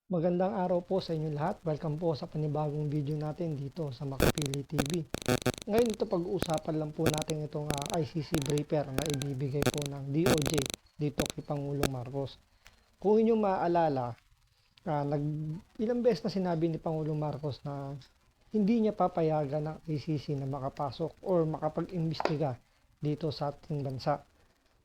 Magandang araw po sa inyo lahat. Welcome po sa panibagong video natin dito sa Makapili TV. Ngayon ito pag-uusapan lang po natin itong ICC briefer na ibibigay po ng DOJ dito kay Pangulong Marcos. Kung inyong maaalala, ilang beses na sinabi ni Pangulong Marcos na hindi niya papayagan ng ICC na makapasok or makapag-imbestiga dito sa ating bansa.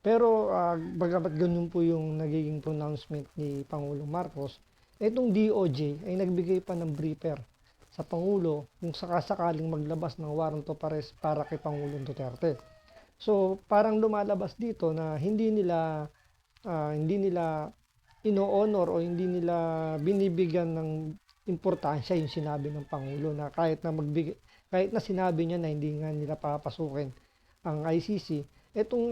Pero bagamat ganun po yung nagiging pronouncement ni Pangulong Marcos, itong DOJ ay nagbigay pa ng briefer sa Pangulo kung sakasakaling maglabas ng warrant of arrest para kay Pangulong Duterte. So parang lumalabas dito na hindi nila ino-honor o hindi nila binibigyan ng importansya yung sinabi ng Pangulo na kahit na sinabi niya na hindi nga nila papasukin ang ICC, itong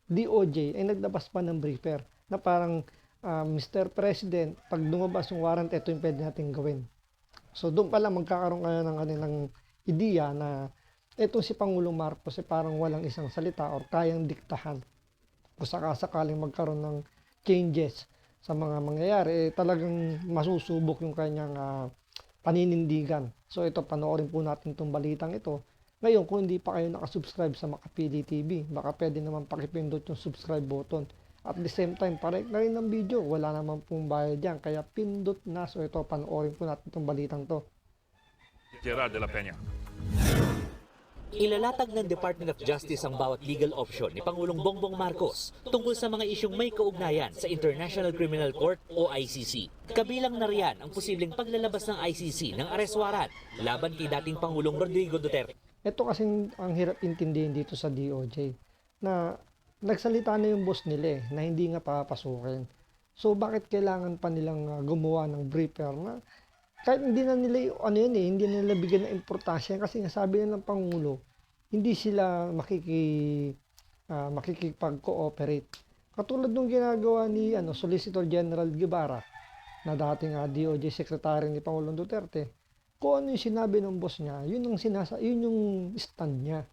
DOJ ay naglabas pa ng briefer na parang Mr. President, pag lumabas yung warrant, ito yung pwede natin gawin. So doon pa lang magkakaroon kayo ng ideya na itong si Pangulong Marcos ay parang walang isang salita or kayang diktahan kung sakasakaling magkaroon ng changes sa mga mangyayari, talagang masusubok yung kanyang paninindigan. So ito, panoorin po natin itong balitang ito. Ngayon, kung hindi pa kayo nakasubscribe sa Makapili TV, baka pwede naman pakipindot yung subscribe button. At the same time, parek na rin ng video. Wala naman pong bayad yan. Kaya pindot na. So ito, panoorin po natin itong balitang to. Gerard de la Peña. Ilalatag ng Department of Justice ang bawat legal option ni Pangulong Bongbong Marcos tungkol sa mga isyong may kaugnayan sa International Criminal Court o ICC. Kabilang na riyan ang posibleng paglalabas ng ICC ng arrest warrant laban kay dating Pangulong Rodrigo Duterte. Ito kasing ang hirap intindihin dito sa DOJ na nagsalita na yung boss nila na hindi nga papasukin. So bakit kailangan pa nilang gumawa ng briefer na kahit hindi na nila hindi na nila bigyan ng importansya kasi nga sabi na ng Pangulo, hindi sila makikipag-cooperate. Katulad nung ginagawa ni Solicitor General Guevara na dating DOJ Secretary ni Pangulong Duterte. Kung ano yung sinabi ng boss niya, yun yung stand niya.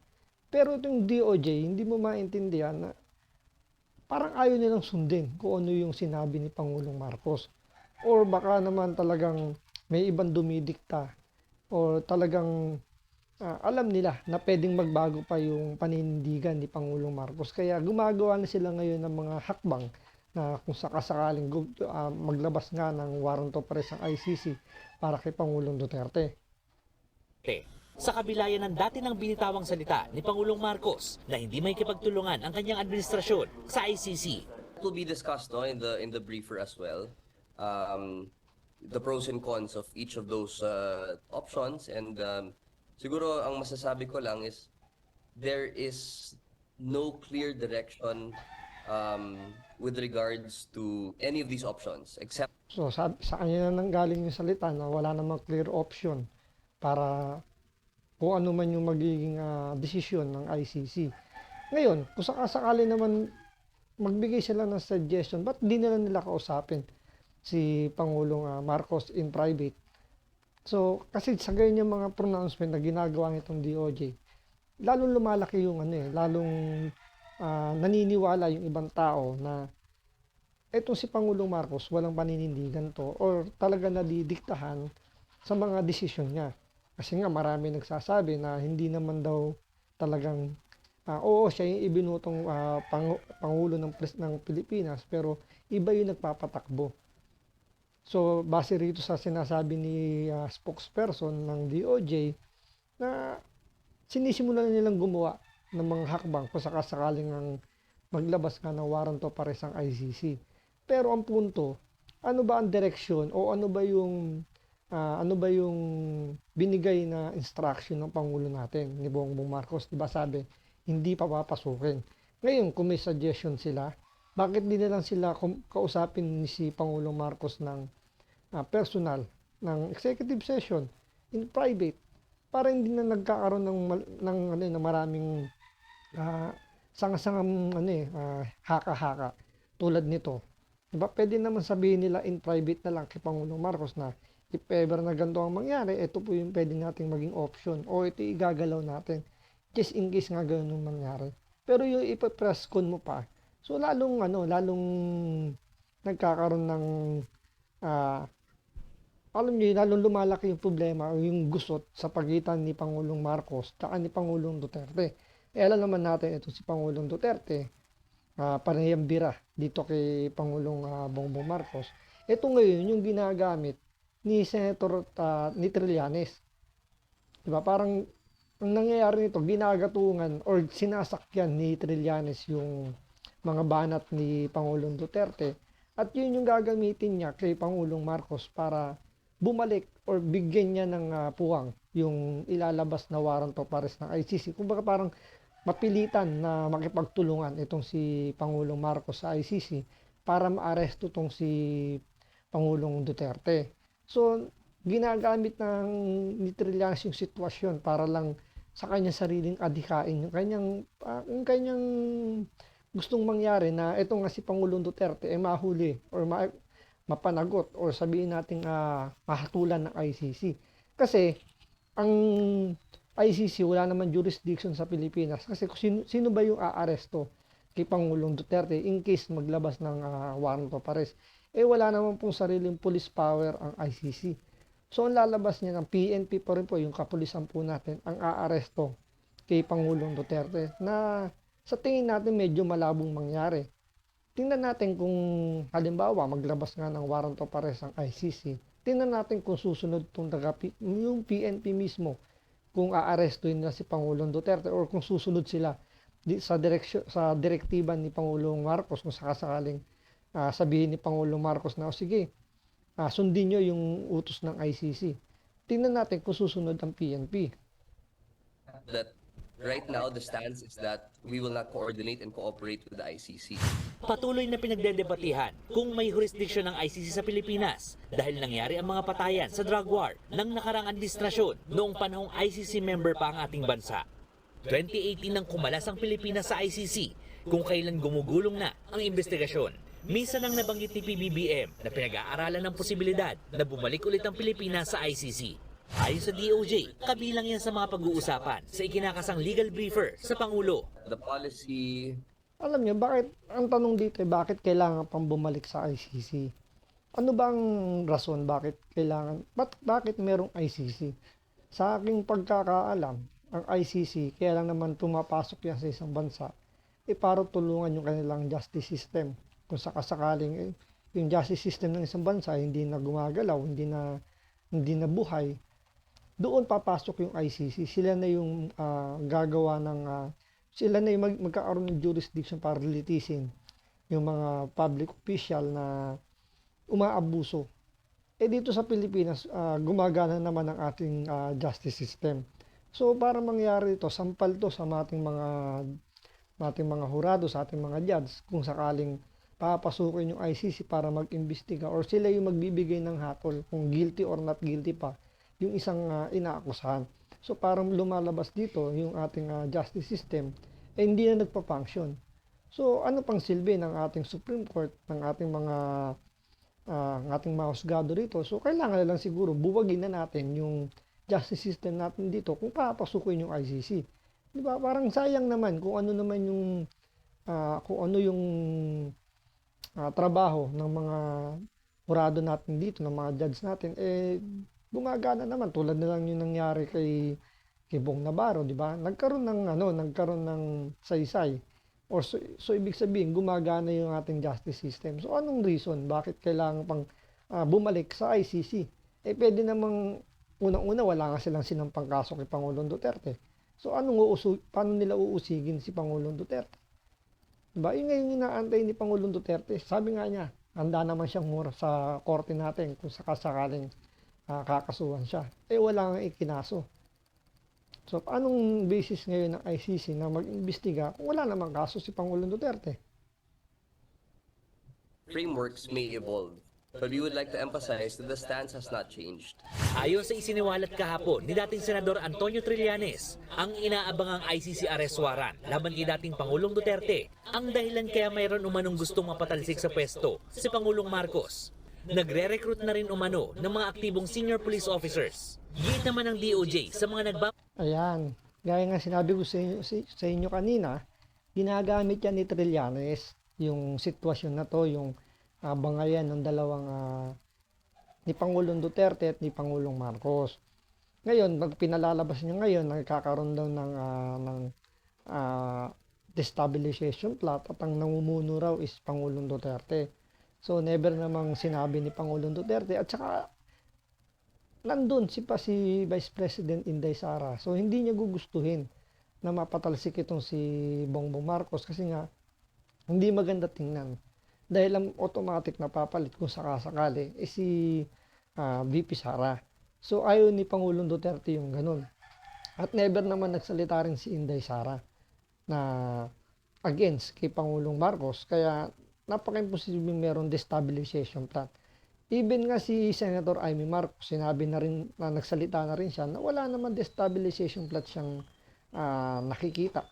Pero itong DOJ, hindi mo maintindihan na parang ayaw nilang sundin kung ano yung sinabi ni Pangulong Marcos. Or baka naman talagang may ibang dumidikta or talagang alam nila na pwedeng magbago pa yung paninindigan ni Pangulong Marcos. Kaya gumagawa na sila ngayon ng mga hakbang na kung sakasakaling maglabas nga ng warrant of arrest ng ICC para kay Pangulong Duterte. Sa kabila yan ng dati ng binitawang salita ni Pangulong Marcos na hindi may kipagtulungan ang kanyang administrasyon sa ICC. It will be discussed in the briefer as well. The pros and cons of each of those options, and siguro ang masasabi ko lang is there is no clear direction with regards to any of these options except So sa kanya na nanggaling yung salita na wala namang clear option para kung ano man yung magiging desisyon ng ICC. Ngayon, kung sakasakali naman magbigay sila ng suggestion, ba't di nila kausapin si Pangulong Marcos in private? So, kasi sa ganyan mga pronouncement na ginagawa nitong DOJ, lalong lumalaki yung lalong naniniwala yung ibang tao na etong si Pangulong Marcos walang paninindigan to or talaga nadidiktahan sa mga desisyon niya. Kasi nga marami nagsasabi na hindi naman daw talagang oo, siya yung ibinutong Pangulo ng Pilipinas pero iba yung nagpapatakbo. So, base rito sa sinasabi ni spokesperson ng DOJ na sinisimulan na nilang gumawa ng mga hakbang kung sakasakaling ang maglabas nga ng warrant of arrest ang ICC. Pero ang punto, ano ba ang direksyon o ano ba yung binigay na instruction ng Pangulo natin ni Bongbong Marcos? Diba sabi, hindi pa papasukin. Ngayon, kung may suggestion sila, bakit di na lang sila kausapin ni si Pangulong Marcos ng personal, ng executive session in private para hindi na nagkakaroon ng maraming sangasangang haka-haka tulad nito. Diba? Pwede naman sabihin nila in private na lang kay Pangulong Marcos na if ever na ganito ang mangyari, ito po yung pwede nating maging option o ito igagalaw natin just in case nga ganun mangyari. Pero yung ipapress con mo pa, so lalong nagkakaroon ng ah, alam niyo, lalong lumalaki yung problema o yung gusot sa pagitan ni Pangulong Marcos at ni Pangulong Duterte. Alam naman natin ito si Pangulong Duterte, panayang bira dito kay Pangulong Bongbong Marcos. Ito ngayon yung ginagamit ni Senator ni Trillanes. Diba? Parang ang nangyayari nito, ginagatungan or sinasakyan ni Trillanes yung mga banat ni Pangulong Duterte at yun yung gagamitin niya kay Pangulong Marcos para bumalik or bigyan niya ng puwang yung ilalabas na warrant of arrest ng ICC. Kumbaga parang mapilitan na makipagtulungan itong si Pangulong Marcos sa ICC para maaresto itong si Pangulong Duterte. So, ginagamit ni Trillanes yung sitwasyon para lang sa kanyang sariling adhikain, yung kanyang gustong mangyari na ito nga si Pangulong Duterte mahuli or mapanagot or sabihin natin mahatulan ng ICC. Kasi ang ICC wala naman jurisdiction sa Pilipinas kasi sino ba yung aaresto kay Pangulong Duterte in case maglabas ng warrant of arrest. Wala naman pong sariling police power ang ICC. So ang lalabas niya ng PNP pa rin po, yung kapulisan po natin, ang aaresto kay Pangulong Duterte na sa tingin natin medyo malabong mangyari. Tingnan natin kung halimbawa maglabas nga ng warrant of arrest ang ICC. Tingnan natin kung susunod yung PNP mismo kung aarestuin na si Pangulong Duterte or kung susunod sila sa direktiba ni Pangulong Marcos kung sakasakaling sabihin ni Pangulong Marcos na sige, sundin nyo yung utos ng ICC. Tingnan natin kung susunod ang PNP. That right now, the stance is that we will not coordinate and cooperate with the ICC. Patuloy na pinagdedebatihan kung may jurisdiction ng ICC sa Pilipinas dahil nangyari ang mga patayan sa drug war ng nakarang administrasyon noong panahong ICC member pa ang ating bansa. 2018 nang kumalas ang Pilipinas sa ICC kung kailan gumugulong na ang investigasyon. Minsan nang nabanggit ni PBBM na pinag-aaralan ng posibilidad na bumalik ulit ang Pilipinas sa ICC. Ayon sa DOJ, kabilang yan sa mga pag-uusapan sa ikinakasang legal briefer sa Pangulo. The policy. Alam niyo, ang tanong dito bakit kailangan pang bumalik sa ICC? Ano bang rason bakit bakit merong ICC? Sa aking pagkakaalam, ang ICC, kaya lang naman pumapasok yan sa isang bansa, para tulungan yung kanilang justice system. Kung sakasakaling yung justice system ng isang bansa hindi na gumagalaw, hindi na buhay, doon papasok yung ICC. Sila na yung sila na yung magkakaroon ng jurisdiction para litisin yung mga public official na umaabuso. Dito sa Pilipinas, gumagana naman ang ating justice system. So para mangyari ito, sampal to sa ating mga hurado, sa ating mga judge, kung sakaling papasukin yung ICC para mag-imbestiga or sila yung magbibigay ng hatol kung guilty or not guilty pa yung isang inaakusahan. So parang lumalabas dito yung ating justice system hindi na nagpa-function. So ano pang silbi ng ating Supreme Court, ng ating mga husgado rito? So kailangan na lang siguro buwagin na natin yung justice system natin dito kung papasukin yung ICC. Di ba? Parang sayang naman kung ano naman yung trabaho ng mga hurado natin dito, ng mga judge natin, gumagana naman tulad na lang yung nangyari kay Bong Navarro, di ba? Nagkaroon ng saysay. So ibig sabihin gumagana yung ating justice system. So anong reason bakit kailangan pang bumalik sa ICC? Pwede namang unang-una wala nga silang sinampang kaso kay Pangulong Duterte. So paano nila uusigin si Pangulong Duterte? Diba? Yung ngayon inaantay ni Pangulong Duterte, sabi nga niya, handa naman siyang mura sa korte natin kung sakasakaling kakasuhan siya. Wala nga ikinaso. So, anong basis ngayon ng ICC na mag-imbestiga kung wala namang kaso si Pangulong Duterte? Frameworks may evolve, but we would like to emphasize that the stance has not changed. Ayon sa isiniwalat kahapon ni dating Senador Antonio Trillanes, ang inaabangang ICC arrest warrant laban kay dating Pangulong Duterte ang dahilan kaya mayroon umanong gustong mapatalsik sa pwesto si Pangulong Marcos. Nagre-recruit na rin umano ng mga aktibong senior police officers. Git naman ng DOJ sa mga Ayan, gaya nga sinabi ko sa inyo kanina, ginagamit yan ni Trillanes yung sitwasyon na to, yung bangayan ng dalawang ni Pangulong Duterte at ni Pangulong Marcos. Ngayon, pag pinalalabas niya ngayon, nagkakaroon daw ng destabilization plot at ang namumuno raw is Pangulong Duterte. So, never namang sinabi ni Pangulong Duterte at saka nandun si Vice President Inday Sara. So, hindi niya gugustuhin na mapatalsik itong si Bongbong Marcos kasi nga, hindi maganda tingnan. Dahil ang automatic na papalit kung sakasakali si VP Sara. So, ayaw ni Pangulong Duterte yung ganun. At never naman nagsalita rin si Inday Sara na against kay Pangulong Marcos. Kaya, napaka-imposibleng meron destabilization plan. Even nga si Senator Amy Marcos, sinabi na rin, na nagsalita na rin siya na wala naman destabilization plot siyang nakikita.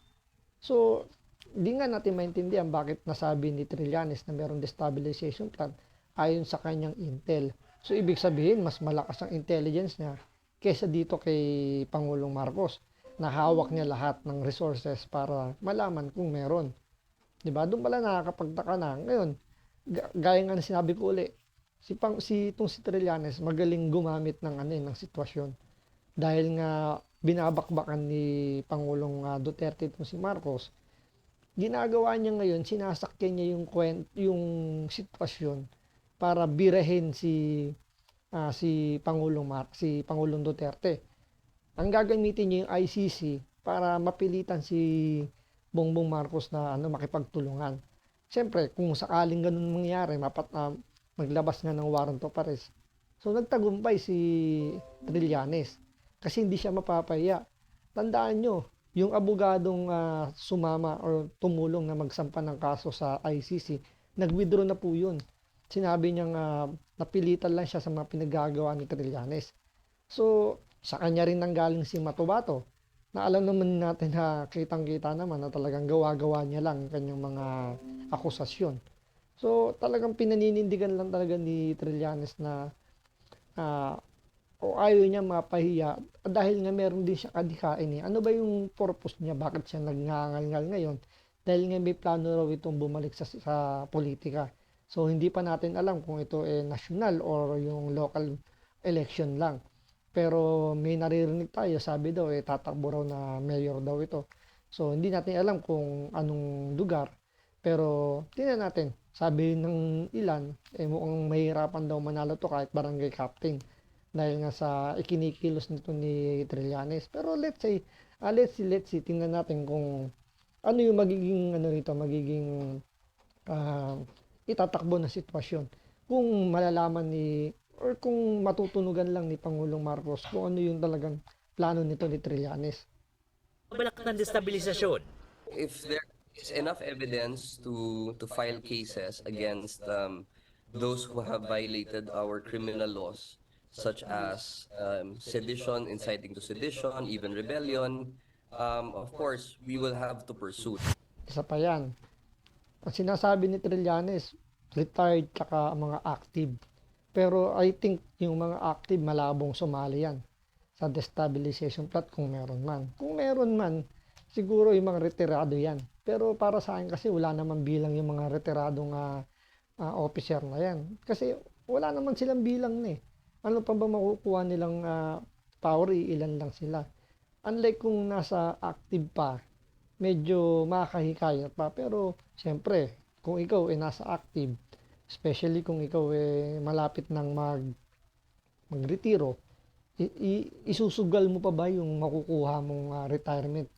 So, di nga natin maintindihan bakit nasabi ni Trillanes na meron destabilization plan ayon sa kanyang intel. So, ibig sabihin, mas malakas ang intelligence niya kesa dito kay Pangulong Marcos na hawak niya lahat ng resources para malaman kung meron. Diba? Doon pala nakakapagtaka na. Ngayon, gaya nga na sinabi ko uli, itong si Trillanes magaling gumamit ng sitwasyon. Dahil nga binabakbakan ni Pangulong Duterte itong si Marcos, ginagawa niya ngayon, sinasakyan niya yung sitwasyon para birahin si Pangulong Duterte. Ang gagamitin niya yung ICC para mapilitan si Bongbong Marcos na makipagtulungan. Siyempre, kung sakaling ganun mangyari, maglabas nga ng warrant of arrest. So, nagtagumpay si Trillanes kasi hindi siya mapapaya. Tandaan nyo, yung abogadong sumama or tumulong na magsampa ng kaso sa ICC, nag-withdraw na po yun. Sinabi niyang napilitan lang siya sa mga pinagagawa ni Trillanes. So, sa kanya rin nanggaling si Matubato, na alam naman natin na kitang-kita naman na talagang gawa-gawa niya lang kanyang mga akusasyon. So, talagang pinaninindigan lang talaga ni Trillanes na o ayaw niya mapahiya dahil nga meron din siya kadikain. Ano ba yung purpose niya? Bakit siya nagngangal-ngal ngayon? Dahil nga may plano raw itong bumalik sa politika. So, hindi pa natin alam kung ito national or yung local election lang. Pero may naririnig tayo, sabi daw, tatakbo raw na mayor daw ito. So, hindi natin alam kung anong lugar. Pero, tingnan natin. Sabi ng ilan, mukhang mahirapan daw manalo to kahit barangay captain. Dahil nga sa ikinikilos nito ni Trillanes. Pero let's see, tingnan natin kung ano yung magiging itatakbo na sitwasyon. Kung malalaman or kung matutunugan lang ni Pangulong Marcos kung ano yung talagang plano nito ni Trillanes. Balak ng destabilisasyon. If there is enough evidence to file cases against those who have violated our criminal laws, such as sedition, inciting to sedition, even rebellion, of course, we will have to pursue. Isa pa yan. Ang sinasabi ni Trillanes, retired tsaka mga active. Pero I think yung mga active malabong sumali yan sa destabilization plot kung meron man. Kung meron man, siguro yung mga retirado yan. Pero para sa akin kasi wala naman bilang yung mga retiradong officer na yan. Kasi wala naman silang bilang na eh. Ano pa ba makukuha nilang power? Ilan lang sila. Unlike kung nasa active pa, medyo makakahikayat pa. Pero siyempre, kung ikaw nasa active, especially kung ikaw malapit ng magretiro, isusugal mo pa ba yung makukuha mong retirement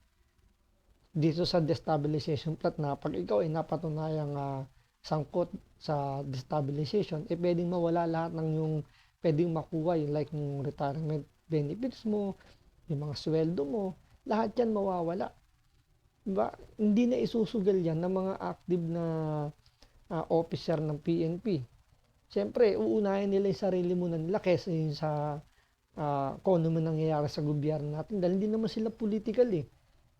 dito sa destabilization plot na pag ikaw napatunayang sangkot sa destabilization, pwedeng mawala lahat ng yung pwedeng makuha, yung like yung retirement benefits mo, yung mga sweldo mo, lahat yan mawawala. Diba? Hindi na isusugal yan ng mga active na officer ng PNP. Siyempre, uunahin nila yung sarili muna nila kesa yung sa kung ano man nangyayari sa gobyerno natin. Dahil hindi naman sila political eh.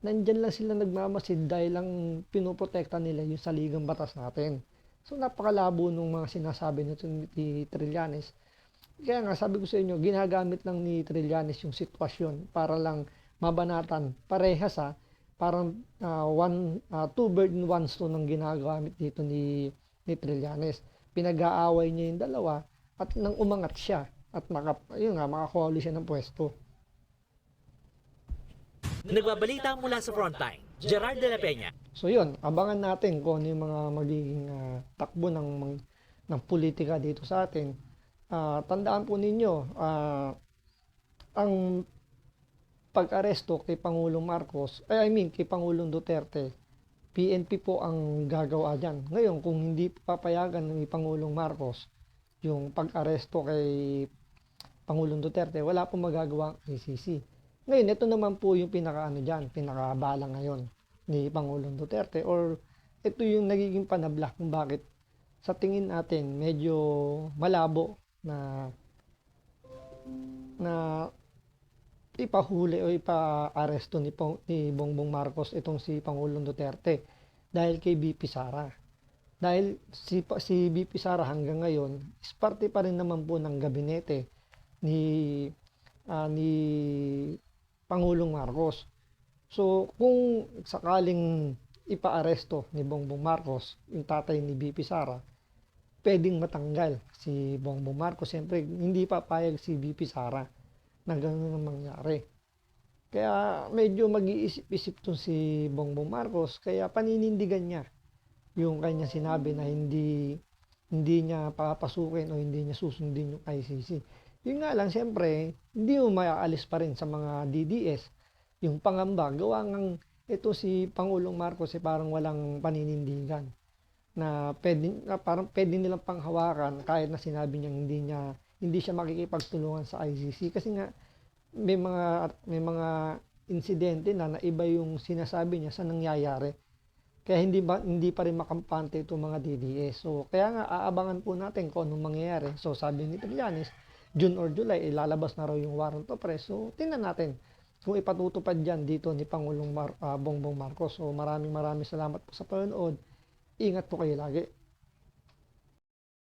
Nandyan lang sila nagmamasid dahil lang pinoprotekta nila yung saligang batas natin. So, napakalabo nung mga sinasabi nito ni Trillanes. Kaya nga, sabi ko sa inyo, ginagamit lang ni Trillanes yung sitwasyon para lang mabanatan. Parehas parang two bird in one stone ang ginagamit dito ni Trillanes. Pinag-aaway niya yung dalawa at nang umangat siya at yun nga, makakuha ulit siya ng pwesto. Nagbabalita mula sa frontline, Gerard de la Peña. So yun, abangan natin kung ano yung mga magiging takbo ng politika dito sa atin. Tandaan po ninyo, ang pag-aresto kay Pangulong Marcos, kay Pangulong Duterte, PNP po ang gagawa dyan. Ngayon, kung hindi papayagan ni Pangulong Marcos yung pag-aresto kay Pangulong Duterte, wala pong magagawa ang ICC. Ngayon, ito naman po yung pinakabala ngayon ni Pangulong Duterte, or ito yung nagiging panabla kung bakit sa tingin natin medyo malabo na ipahuli o ipa-aresto ni Bongbong Marcos itong si Pangulong Duterte dahil kay BP Sara. Dahil si BP Sara hanggang ngayon is parte pa rin naman po ng gabinete ni Pangulong Marcos. So kung sakaling ipa-aresto ni Bongbong Marcos yung tatay ni BP Sara, pwedeng matanggal si Bongbong Marcos. Siyempre hindi papayag si BP Sara na gano'n ang mangyari. Kaya medyo mag-iisip-isip to si Bongbong Marcos, kaya paninindigan niya yung kanya sinabi na hindi niya papasukin o hindi niya susundin yung ICC. Yun nga lang, siyempre, hindi mo maaalis pa rin sa mga DDS yung pangamba. Gawa ng ito si Pangulong Marcos parang walang paninindigan na parang pwede nilang panghawakan kahit na sinabi niya hindi siya makikipagtulungan sa ICC kasi nga may mga insidente na iba yung sinasabi niya sa nangyayari. Kaya hindi pa rin makampante itong mga DDS. So kaya nga aabangan po natin kung anong mangyayari. So sabi ni Trillanes, June or July ilalabas na raw yung warrant of arrest. So tingnan natin kung ipatutupad diyan dito ni Pangulong Bongbong Marcos. So maraming salamat po sa panonood. Ingat po kayo lagi.